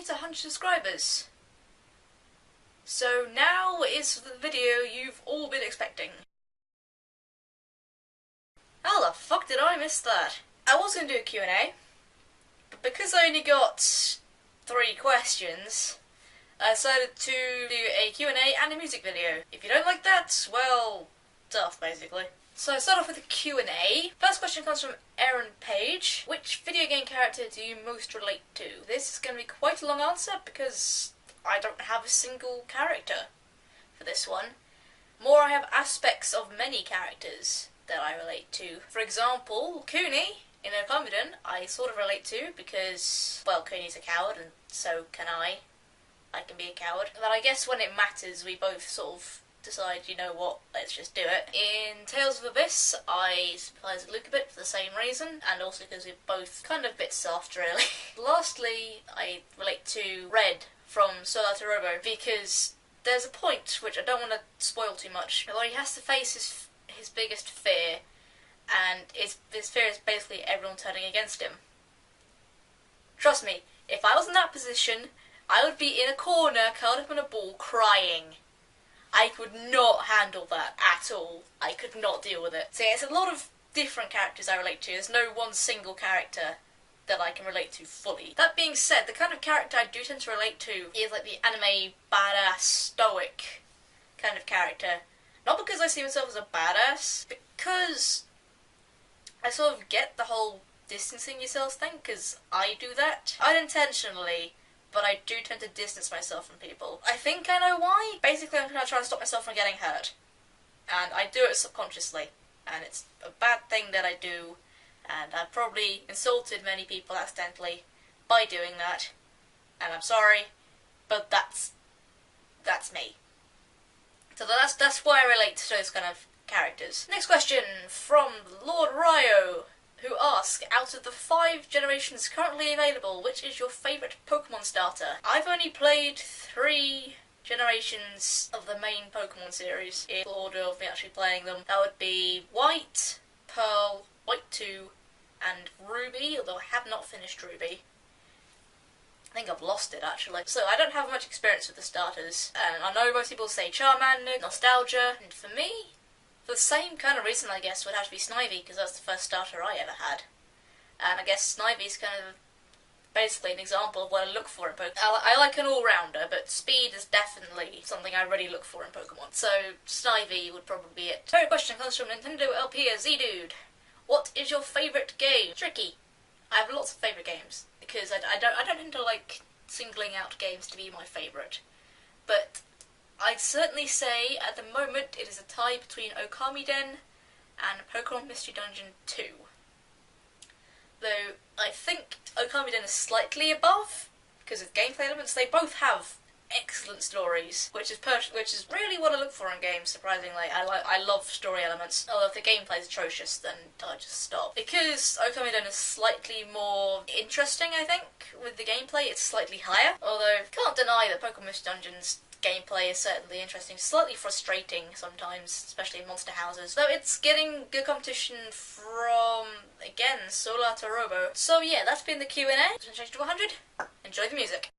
hit 100 subscribers. So now is the video you've all been expecting. How the fuck did I miss that? I was going to do a Q&A, but because I only got 3 questions, I decided to do a Q&A and a music video. If you don't like that, well, tough basically. So I start off with a Q&A. First question comes from Aaron Page. Which video game character do you most relate to? This is going to be quite a long answer because I don't have a single character for this one. More, I have aspects of many characters that I relate to. For example, Cooney in Okamiden I sort of relate to because, well, Cooney's a coward and so can I. I can be a coward. But I guess when it matters we both sort of decide, you know what, let's just do it. In Tales of Abyss, I sympathise with Luke a bit for the same reason, and also because we're both kind of bit soft, really. Lastly, I relate to Red from Soul Outer Robo, because there's a point, which I don't want to spoil too much, where he has to face his biggest fear, and his fear is basically everyone turning against him. Trust me, if I was in that position, I would be in a corner, curled up in a ball, crying. I could not handle that at all. I could not deal with it. So yeah, it's a lot of different characters I relate to. There's no one single character that I can relate to fully. That being said, the kind of character I do tend to relate to is like the anime badass stoic kind of character. Not because I see myself as a badass, because I sort of get the whole distancing yourself thing, because I do that. Unintentionally, but I do tend to distance myself from people. I think I know why. Basically, I'm trying to stop myself from getting hurt. And I do it subconsciously. And it's a bad thing that I do. And I've probably insulted many people accidentally by doing that. And I'm sorry, but that's me. So that's why I relate to those kind of characters. Next question from Lord Ryo, who asks, out of the 5 generations currently available, which is your favourite Pokemon starter? I've only played 3 generations of the main Pokemon series, in order of me actually playing them. That would be White, Pearl, White 2, and Ruby, although I have not finished Ruby. I think I've lost it actually. So I don't have much experience with the starters. And I know most people say Charmander, Nostalgia, and for me, for the same kind of reason, I guess, would have to be Snivy, because that's the first starter I ever had. And I guess Snivy's kind of basically an example of what I look for in Pokemon. I like an all-rounder, but speed is definitely something I really look for in Pokemon. So Snivy would probably be it. Third question comes from Nintendo LP Z-Dude. What is your favourite game? Tricky. I have lots of favourite games, because I don't tend to like singling out games to be my favourite. But I'd certainly say, at the moment, it is a tie between Okamiden and Pokemon Mystery Dungeon 2. Though, I think Okamiden is slightly above, because of gameplay elements. They both have excellent stories, which is really what I look for in games, surprisingly. I love story elements. Although if the gameplay is atrocious, then I just stop. Because Okamiden is slightly more interesting, I think, with the gameplay, it's slightly higher. Although, can't deny that Pokemon Mystery Dungeon's gameplay is certainly interesting, slightly frustrating sometimes, especially in monster houses, though it's getting good competition from, again, Soul Outer Robo. So yeah, that's been the Q&A. Change to 100. Enjoy the music.